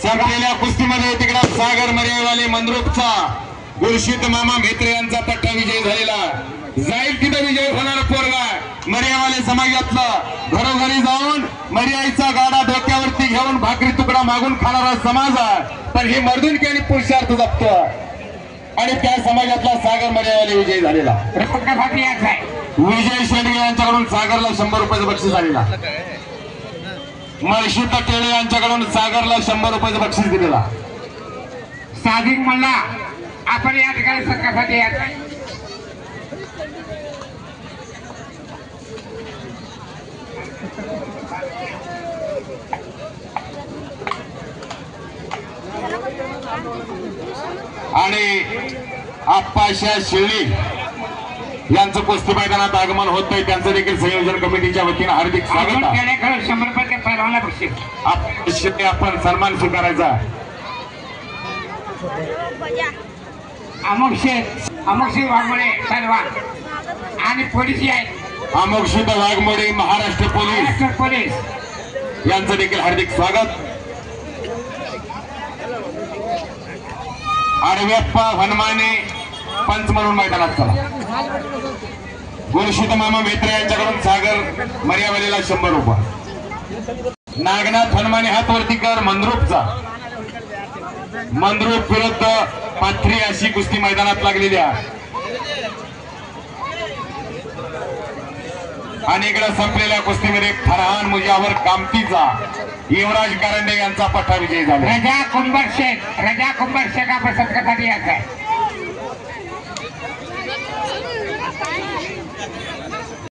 संपलेल्या कुस्तीमध्ये तिकडा सागर मर्यावाले मंद्रुपचा गुरुशीत मामा मेत्रे यांचा पट्टा विजय झालेला. जाईल तिथं विजय होणार पोरगा मर्यावाले समाजातलं घरोघरी जाऊन मर्याईचा गाडा डोक्यावरती घेऊन भाकरी तुकडा मागून खाणारा समाज आहे. पण हे मर्दुनकी आणि पुरुषार्थ जपतो आणि त्या समाजातला सागर मर्यावाले विजय झालेला. विजय शेंडगे यांच्याकडून सागरला 100 रुपयाचं बक्षीस झालेला. मळशीत केळे यांच्याकडून सागरला 100 रुपयाचं बक्षीस दिलेला. साधिक म्हणला आपण या ठिकाणी सत्कारासाठी यात आहे. आणि आप्पाशा शिळी यांचं कुस्ती मैदानात आगमन होतंय. त्यांचं देखील संयोजन कमिटीच्या वतीनं हार्दिक स्वागत आहे. 100 रुपये पहिलवानला बक्षीस आपण सन्मान स्वीकारायचा. अमोक्षी वाघमोडे पहिलवान आणि पोलीस आहेत. अमोक्षी वाघमोडे महाराष्ट्र पोलीस यांचं देखील हार्दिक स्वागत. आडव्याप्पा हनुमाने पंच म्हणून मैदानात चला. गुरुशीत मामा मेत्रे यांच्याकडून सागर मर्यावालेला 100 रुपये. नागनाथ हनुमाने हातवरती कर मंद्रुपचा. मंद्रुप विरुद्ध पाथरी अशी कुस्ती मैदानात लागलेली आहे. आणि इकडे संपलेल्या कुस्तीमध्ये फरहान मुजावर कामतीचा युवराज कारंडे यांचा पट्टा विजय झाला. रजा कुंभार शेख आपण सत्कारासाठी यात आहे.